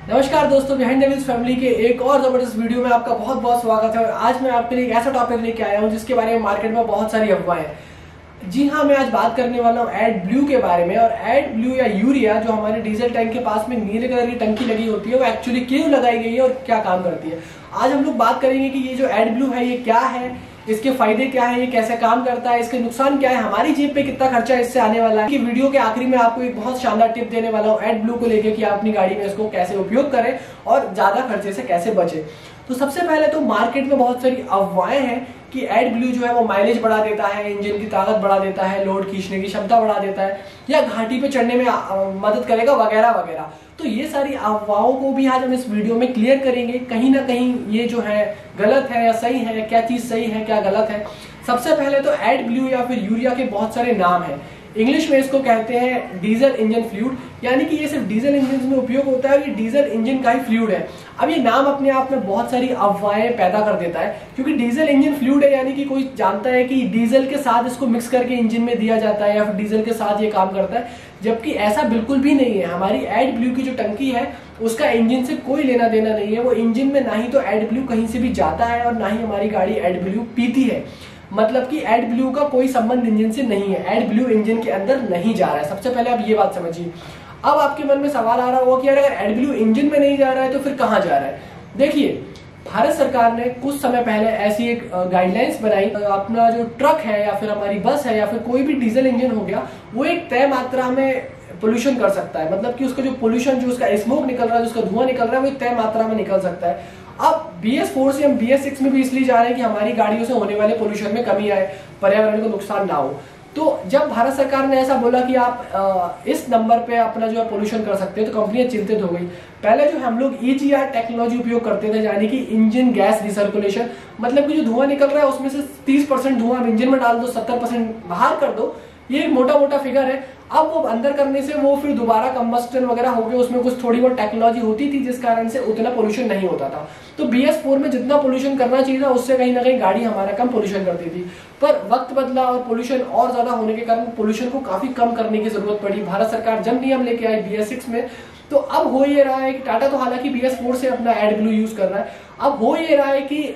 नमस्कार दोस्तों, behind the wheels family के एक और जबरदस्त वीडियो में आपका बहुत बहुत स्वागत है। और आज मैं आपके लिए एक ऐसा टॉपिक लेके आया हूं जिसके बारे में मार्केट में बहुत सारी अफवाहें हैं। जी हाँ, मैं आज बात करने वाला हूं एड ब्लू के बारे में। और एड ब्लू या यूरिया जो हमारे डीजल टैंक के पास में नीले कलर की टंकी लगी होती है, वो एक्चुअली क्यों लगाई गई है और क्या काम करती है। आज हम लोग बात करेंगे कि ये जो एड ब्लू है ये क्या है, इसके फायदे क्या है, ये कैसे काम करता है, इसके नुकसान क्या है, हमारी जेब पे कितना खर्चा इससे आने वाला है। कि वीडियो के आखिरी में आपको एक बहुत शानदार टिप देने वाला हूँ एड ब्लू को लेके कि आप अपनी गाड़ी में इसको कैसे उपयोग करें और ज्यादा खर्चे से कैसे बचे। तो सबसे पहले तो मार्केट में बहुत सारी अफवाहें हैं कि एड ब्लू जो है वो माइलेज बढ़ा देता है, इंजन की ताकत बढ़ा देता है, लोड खींचने की क्षमता बढ़ा देता है, या घाटी पे चढ़ने में मदद करेगा वगैरह वगैरह। तो ये सारी अफवाहों को भी आज हम इस वीडियो में क्लियर करेंगे, कहीं ना कहीं ये जो है गलत है या सही है, क्या चीज सही है क्या गलत है। सबसे पहले तो एड ब्लू या फिर यूरिया के बहुत सारे नाम हैं। इंग्लिश में इसको कहते हैं डीजल इंजन फ्लूइड, यानी कि ये सिर्फ डीजल इंजन में उपयोग होता है, ये डीजल इंजन का ही फ्लूइड है। अब ये नाम अपने आप में बहुत सारी अफवाहें पैदा कर देता है, क्योंकि डीजल इंजन फ्लूइड है यानी कि कोई जानता है कि डीजल के साथ इसको मिक्स करके इंजन में दिया जाता है या फिर डीजल के साथ ये काम करता है, जबकि ऐसा बिल्कुल भी नहीं है। हमारी एड ब्लू की जो टंकी है उसका इंजन से कोई लेना देना नहीं है। वो इंजन में ना ही तो एड ब्लू कहीं से भी जाता है और ना ही हमारी गाड़ी एड ब्लू पीती है। मतलब कि एड ब्लू का कोई संबंध इंजन से नहीं है, एड ब्लू इंजन के अंदर नहीं जा रहा है। सबसे पहले आप ये बात समझिए। अब आपके मन में सवाल आ रहा होगा कि अगर एड ब्लू इंजन में नहीं जा रहा है तो फिर कहां जा रहा है। देखिए, भारत सरकार ने कुछ समय पहले ऐसी एक गाइडलाइंस बनाई, अपना जो ट्रक है या फिर हमारी बस है या फिर कोई भी डीजल इंजन हो गया, वो एक तय मात्रा में पोल्यूशन कर सकता है। मतलब कि उसका जो पोल्यूशन, जो उसका स्मोक निकल रहा है, जो उसका धुआं निकल रहा है, वो एक तय मात्रा में निकल सकता है। अब BS4 से हम BS6 में भी इसलिए जा रहे हैं कि हमारी गाड़ियों से होने वाले पोल्यूशन में कमी आए, पर्यावरण को नुकसान ना हो। तो जब भारत सरकार ने ऐसा बोला कि आप इस नंबर पे अपना जो है पोल्यूशन कर सकते हैं, तो कंपनियां चिंतित हो गई। पहले जो हम लोग EGR टेक्नोलॉजी उपयोग करते थे, यानी कि इंजन गैस रिसर्कुलेशन, मतलब कि जो धुआं निकल रहा है उसमें से 30% धुआं इंजन में डाल दो, 70% बाहर कर दो। ये एक मोटा मोटा फिगर है। अब वो अंदर करने से वो फिर दोबारा कंबस्टन वगैरह हो गया, उसमें कुछ थोड़ी बहुत टेक्नोलॉजी होती थी जिस कारण से उतना पोल्यूशन नहीं होता था। तो BS4 में जितना पोल्यूशन करना चाहिए था उससे कहीं ना कहीं गाड़ी हमारा कम पोल्यूशन करती थी। पर वक्त बदला और पोल्यूशन और ज्यादा होने के कारण पोल्यूशन को काफी कम करने की जरूरत पड़ी। भारत सरकार जब नियम लेके आई BS6 में, तो अब हो ये रहा है कि टाटा तो हालांकि BS4 से अपना एड ब्लू यूज कर रहा है। अब हो ये रहा है कि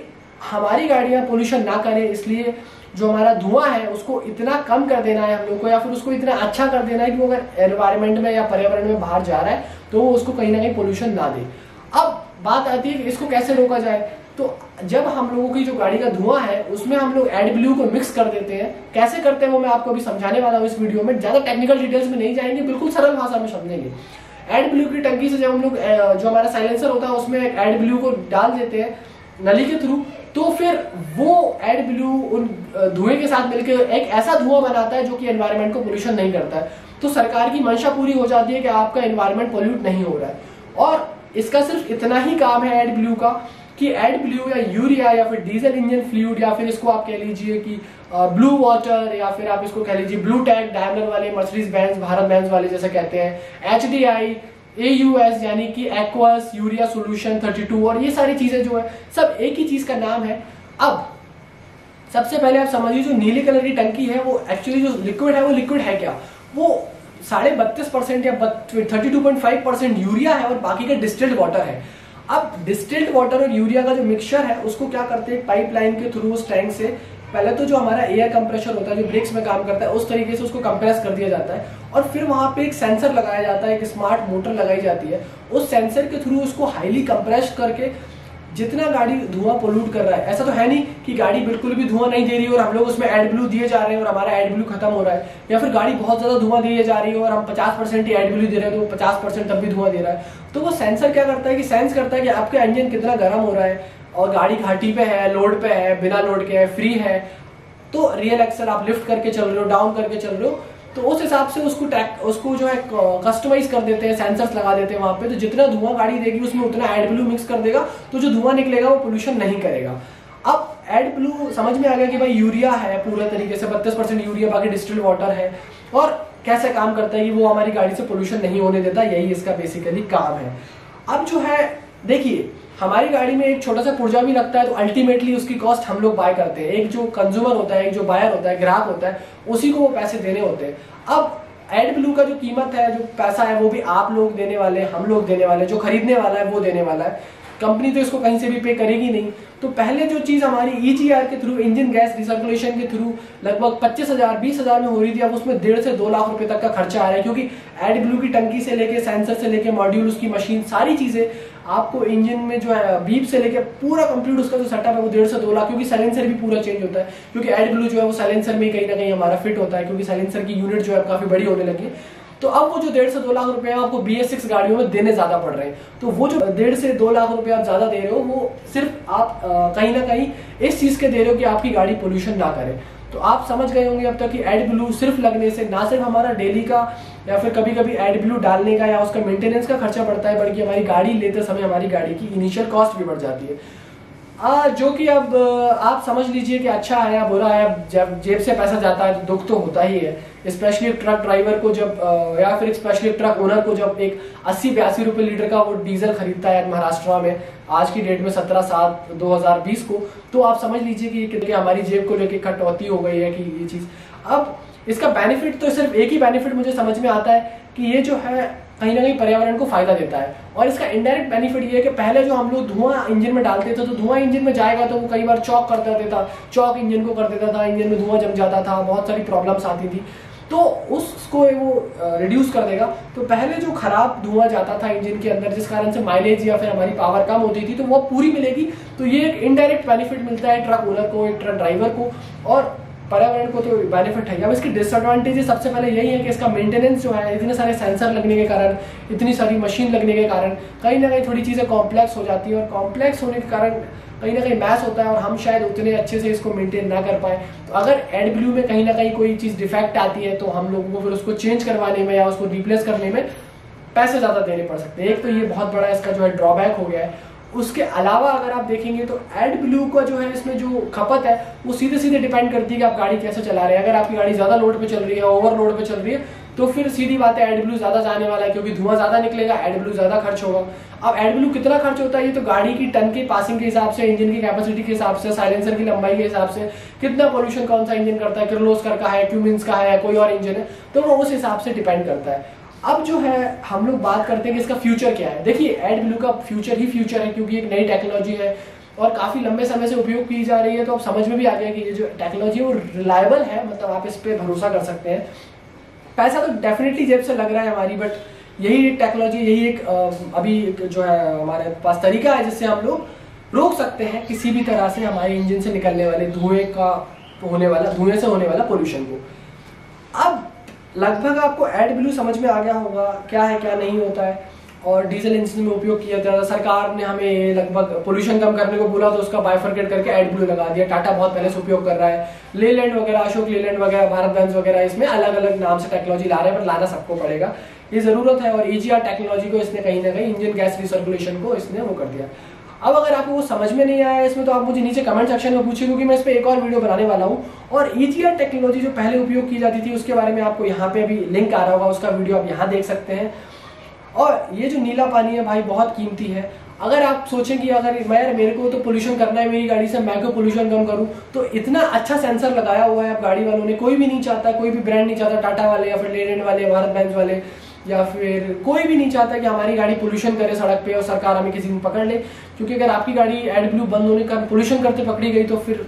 हमारी गाड़ियां पोल्यूशन ना करें, इसलिए जो हमारा धुआं है उसको इतना कम कर देना है हम लोग को, या फिर उसको इतना अच्छा कर देना है कि वो अगर एनवायरमेंट में या पर्यावरण में बाहर जा रहा है तो वो उसको कहीं ना कहीं पोल्यूशन ना दे। अब बात आती है कि इसको कैसे रोका जाए। तो जब हम लोगों की जो गाड़ी का धुआं है उसमें हम लोग एड ब्लू को मिक्स कर देते हैं। कैसे करते हैं वो मैं आपको अभी समझाने वाला हूँ इस वीडियो में। ज्यादा टेक्निकल डिटेल्स में नहीं जाएंगे, बिल्कुल सरल भाषा में समझेंगे। एड ब्लू की टंकी से जब हम लोग जो हमारा साइलेंसर होता है उसमें एड ब्लू को डाल देते हैं नली के थ्रू, तो फिर वो एड ब्लू उन धुएं के साथ मिलकर एक ऐसा धुआं बनाता है जो कि एनवायरनमेंट को पोल्यूशन नहीं करता है। तो सरकार की मंशा पूरी हो जाती है कि आपका एनवायरनमेंट पोल्यूट नहीं हो रहा है। और इसका सिर्फ इतना ही काम है एड ब्लू का कि एड ब्लू या यूरिया या फिर डीजल इंजन फ्लूइड, या फिर इसको आप कह लीजिए कि ब्लू वाटर, या फिर आप इसको कह लीजिए ब्लू टैग, डायमलर वाले, मर्सिडीज बेंज, भारत बेंज वाले जैसे कहते हैं, HDI, AUS यानी कि एक्वास यूरिया सोल्यूशन 32, और ये सारी चीजें जो है सब एक ही चीज का नाम है। अब सबसे पहले आप समझिए, जो नीले कलर की टंकी है वो एक्चुअली जो लिक्विड है वो लिक्विड है क्या, वो 32.5% या 32.5% यूरिया है और बाकी का डिस्टिल्ड वाटर है। अब डिस्टिल्ड वाटर और यूरिया का जो मिक्सचर है उसको क्या करते हैं, पाइपलाइन के थ्रू उस टैंक से पहले तो जो हमारा एयर कंप्रेशर होता है जो ब्रेक्स में काम करता है उस तरीके से उसको कंप्रेस कर दिया जाता है, और फिर वहां पे एक सेंसर लगाया जाता है, एक स्मार्ट मोटर लगाई जाती है। उस सेंसर के थ्रू उसको हाईली कंप्रेस करके जितना गाड़ी धुआं पोल्यूट कर रहा है, ऐसा तो है नहीं कि गाड़ी बिल्कुल भी धुआं नहीं दे रही है और हम लोग उसमें एड ब्लू दिए जा रहे हैं और हमारा एड ब्लू खत्म हो रहा है, या फिर गाड़ी बहुत ज्यादा धुआं दिए जा रही है और हम 50% ही एड ब्लू दे रहे हैं तो 50% तब भी धुआं दे रहा है। तो वो सेंसर क्या करता है कि सेंस करता है कि आपका इंजन कितना गर्म हो रहा है और गाड़ी घाटी पे है, लोड पे है, बिना लोड के है, फ्री है, तो रियल एक्सल आप लिफ्ट करके चल रहे हो, डाउन करके चल रहे हो, तो उस हिसाब से उसको जो है कस्टमाइज कर देते हैं, सेंसर्स लगा देते हैं वहां पे। तो जितना धुआं गाड़ी देगी उसमें उतना एड ब्लू मिक्स कर देगा, तो जो धुआं निकलेगा वो पोल्यूशन नहीं करेगा। अब एड ब्लू समझ में आ गया कि भाई यूरिया है पूरे तरीके से 32% यूरिया, बाकी डिस्टिल्ड वाटर है, और कैसे काम करता है कि वो हमारी गाड़ी से पोल्यूशन नहीं होने देता, यही इसका बेसिकली काम है। अब जो है देखिए, हमारी गाड़ी में एक छोटा सा पुर्जा भी लगता है तो अल्टीमेटली उसकी कॉस्ट हम लोग बाय करते हैं। एक जो कंज्यूमर होता है, एक जो बायर होता है, ग्राहक होता है, उसी को वो पैसे देने होते हैं। अब एड ब्लू का जो कीमत है, जो पैसा है, वो भी आप लोग देने वाले, हम लोग देने वाले, जो खरीदने वाला है वो देने वाला है। कंपनी तो इसको कहीं से भी पे करेगी नहीं। तो पहले जो चीज हमारी EGR के थ्रू, इंजन गैस रिसर्कुलेशन के थ्रू लगभग 25,000 20,000 में हो रही थी, अब उसमें 1.5 से 2 लाख रुपए तक का खर्चा आ रहा है, क्योंकि एड ब्लू की टंकी से लेके सेंसर से लेके मॉड्यूल, उसकी मशीन, सारी चीजें आपको इंजन में जो है बीप से लेके पूरा कंप्लीट उसका जो सेटअप है वो 1.5 से 2 लाख, क्योंकि साइलेंसर भी पूरा चेंज होता है, क्योंकि एड ब्लू जो है वो साइलेंसर में कहीं ना कहीं हमारा फिट होता है, क्योंकि साइलेंसर की यूनिट जो है काफी बड़ी होने लगी है। तो अब वो जो 1.5 से 2 लाख रुपए आपको BS6 गाड़ियों में देने ज्यादा पड़ रहे हैं। तो वो जो 1.5 से 2 लाख रुपए आप ज्यादा दे रहे हो, वो सिर्फ आप कहीं ना कहीं इस चीज के दे रहे हो कि आपकी गाड़ी पोल्यूशन ना करे। तो आप समझ गए होंगे अब तक कि एड ब्लू सिर्फ लगने से ना सिर्फ हमारा डेली का या फिर कभी कभी एड ब्लू डालने का या उसका मेंटेनेंस का खर्चा बढ़ता है, बल्कि हमारी गाड़ी लेते समय हमारी गाड़ी की इनिशियल कॉस्ट भी बढ़ जाती है। जो कि अब आप समझ लीजिए कि अच्छा है या बुरा है, जब जेब से पैसा जाता है तो दुख तो होता ही है। स्पेशली ट्रक ड्राइवर को जब या फिर स्पेशली ट्रक ओनर को जब एक 80-82 रुपए लीटर का वो डीजल खरीदता है महाराष्ट्र में आज की डेट में 17/7/2020 को, तो आप समझ लीजिए कि कितनी हमारी जेब को लेके कटौती हो गई है कि ये चीज। अब इसका बेनिफिट तो सिर्फ एक ही बेनिफिट मुझे समझ में आता है कि ये जो है कहीं ना कहीं पर्यावरण को फायदा देता है। और इसका इनडायरेक्ट बेनिफिट ये है कि पहले जो हम लोग धुआं इंजन में डालते थे, तो धुआं इंजन में जाएगा तो वो कई बार चॉक कर देता, चॉक इंजन को कर देता था, इंजन में धुआं जम जाता था, बहुत सारी प्रॉब्लम्स आती थी। तो उसको वो रिड्यूस कर देगा। तो पहले जो खराब धुआं जाता था इंजन के अंदर, जिस कारण से माइलेज या फिर हमारी पावर कम होती थी, तो वो पूरी मिलेगी। तो ये एक इनडायरेक्ट बेनिफिट मिलता है ट्रक ओनर को, एक ट्रक ड्राइवर को, और पर्यावरण को तो बेनिफिट है। अब इसकी डिसएडवांटेज सबसे पहले यही है कि इसका मेंटेनेंस जो है, इतने सारे सेंसर लगने के कारण, इतनी सारी मशीन लगने के कारण कहीं ना कहीं थोड़ी चीजें कॉम्प्लेक्स हो जाती है, और कॉम्प्लेक्स होने के कारण कहीं ना कहीं मैस होता है, और हम शायद उतने अच्छे से इसको मेंटेन ना कर पाए। तो अगर एड ब्लू में कहीं ना कहीं कोई चीज डिफेक्ट आती है, तो हम लोगों को फिर उसको चेंज करवाने में या उसको रिप्लेस करने में पैसे ज्यादा देने पड़ सकते हैं। एक तो ये बहुत बड़ा इसका जो है ड्रॉबैक हो गया है। उसके अलावा अगर आप देखेंगे तो एड ब्लू का जो है इसमें जो खपत है वो सीधे सीधे डिपेंड करती है कि आप गाड़ी कैसे चला रहे हैं। अगर आपकी गाड़ी ज्यादा लोड पे चल रही है, ओवर लोड पे चल रही है, तो फिर सीधी बात है एड ब्लू ज्यादा जाने वाला है, क्योंकि धुआं ज्यादा निकलेगा, एड ब्लू ज्यादा खर्च होगा। अब एड ब्लू कितना खर्च होता है, ये तो गाड़ी की टन के पासिंग के हिसाब से, इंजन की कैपेसिटी के हिसाब से, साइलेंसर की लंबाई के हिसाब से, कितना पोल्यूशन कौन सा इंजन करता है, किर्लोस्कर का है, क्यूमिंस का है, कोई और इंजन है, तो वो उस हिसाब से डिपेंड करता है। अब जो है हम लोग बात करते हैं कि इसका फ्यूचर क्या है। देखिए एड ब्लू का फ्यूचर ही फ्यूचर है, क्योंकि एक नई टेक्नोलॉजी है और काफी लंबे समय से उपयोग की जा रही है। तो अब समझ में भी आ गया कि ये जो टेक्नोलॉजी है वो रिलायबल है, मतलब आप इस पे भरोसा कर सकते हैं। पैसा तो डेफिनेटली जेब से लग रहा है हमारी, बट यही एक टेक्नोलॉजी, यही एक अभी जो है हमारे पास तरीका है जिससे हम लोग रोक सकते हैं किसी भी तरह से हमारे इंजन से निकलने वाले धुएं से होने वाला पोल्यूशन को। अब लगभग आपको एड ब्लू समझ में आ गया होगा क्या है क्या नहीं होता है, और डीजल इंजन में उपयोग किया जाता है। सरकार ने हमें लगभग पोल्यूशन कम करने को बोला, तो उसका बाइफरकेट करके एड ब्लू लगा दिया। टाटा बहुत पहले से उपयोग कर रहा है, लेलैंड वगैरह, अशोक लेलैंड वगैरह, भारत बेंज वगैरह, इसमें अलग अलग नाम से टेक्नोलॉजी ला रहे हैं, पर लाना सबको पड़ेगा, ये जरूरत है। और EGR टेक्नोलॉजी को इसने कहीं ना कहीं, इंजन गैस रिसर्कुलेशन को इसने वो कर दिया। अब अगर आपको वो समझ में नहीं आया इसमें, तो आप मुझे नीचे कमेंट सेक्शन में पूछिए, क्योंकि मैं इस पे एक और वीडियो बनाने वाला हूँ। और EGR टेक्नोलॉजी जो पहले उपयोग की जाती थी उसके बारे में आपको यहाँ पे अभी लिंक आ रहा होगा, उसका वीडियो आप यहाँ देख सकते हैं। और ये जो नीला पानी है भाई बहुत कीमती है। अगर आप सोचें कि अगर मेरे को तो पोल्यूशन करना है मेरी गाड़ी से, मैं क्यों पोल्यूशन कम करूं, तो इतना अच्छा सेंसर लगाया हुआ है अब गाड़ी वालों ने। कोई भी नहीं चाहता, कोई भी ब्रांड नहीं चाहता, टाटा वाले या फिर लेलैंड वाले, भारत बेंज वाले, या फिर कोई भी नहीं चाहता कि हमारी गाड़ी पोल्यूशन करे सड़क पे और सरकार हमें किसी दिन पकड़ ले। क्योंकि अगर आपकी गाड़ी एड ब्लू बंद होने का पोल्यूशन करते पकड़ी गई, तो फिर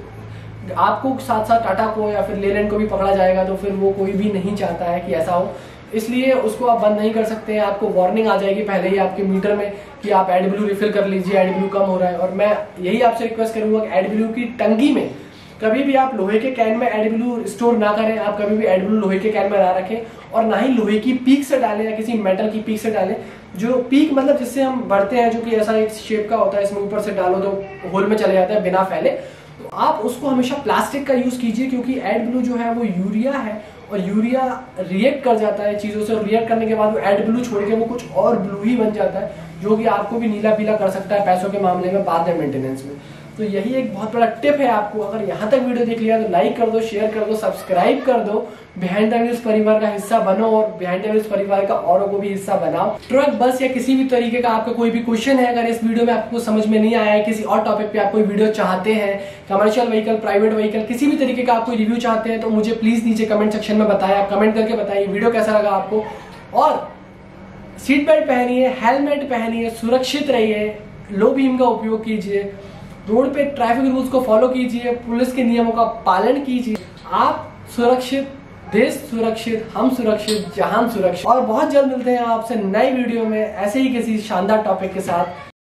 आपको साथ साथ टाटा को या फिर लेलैंड को भी पकड़ा जाएगा। तो फिर वो कोई भी नहीं चाहता है कि ऐसा हो, इसलिए उसको आप बंद नहीं कर सकते हैं। आपको वार्निंग आ जाएगी पहले ही आपके मीटर में कि आप एड ब्लू रिफिल कर लीजिए, एड ब्लू कम हो रहा है। और मैं यही आपसे रिक्वेस्ट करूंगा कि एड ब्लू की टंकी में कभी भी आप लोहे के कैन में एड ब्लू स्टोर ना करें। आप कभी भी एड ब्लू लोहे के कैन में ना रखें, और ना ही लोहे की पीक से डालें या किसी मेटल की पीक से डालें। जो पीक मतलब जिससे हम भरते हैं, जो कि ऐसा एक शेप का होता है, इसमें ऊपर से डालो तो होल में चले जाता है बिना फैले, तो आप उसको हमेशा प्लास्टिक का यूज कीजिए। क्योंकि एड ब्लू जो है वो यूरिया है, और यूरिया रिएक्ट कर जाता है चीजों से, रिएक्ट करने के बाद वो एड ब्लू छोड़ के वो कुछ और ब्लू ही बन जाता है, जो कि आपको भी नीला पीला कर सकता है पैसों के मामले में बाद में मेंटेनेंस में। तो यही एक बहुत बड़ा टिप है आपको। अगर यहाँ तक वीडियो देख लिया तो लाइक कर दो, शेयर कर दो, सब्सक्राइब कर दो, बिहाइंड द व्हील्स परिवार का हिस्सा बनो और बिहाइंड द व्हील्स परिवार का औरों को भी हिस्सा बनाओ। ट्रक, बस या किसी भी तरीके का आपका कोई भी क्वेश्चन है, अगर इस वीडियो में आपको समझ में नहीं आया है, किसी और टॉपिक पे आप कोई वीडियो चाहते हैं, कमर्शियल व्हीकल, प्राइवेट व्हीकल, किसी भी तरीके का आप कोई रिव्यू चाहते हैं, तो मुझे प्लीज नीचे कमेंट सेक्शन में बताएं। आप कमेंट करके बताइए वीडियो कैसा लगा आपको। और सीट बेल्ट पहनिए, हेलमेट पहनिए, सुरक्षित रहिए, लो बीम का उपयोग कीजिए, रोड पे ट्रैफिक रूल्स को फॉलो कीजिए, पुलिस के नियमों का पालन कीजिए। आप सुरक्षित, देश सुरक्षित, हम सुरक्षित, जहान सुरक्षित। और बहुत जल्द मिलते हैं आपसे नई वीडियो में ऐसे ही किसी शानदार टॉपिक के साथ।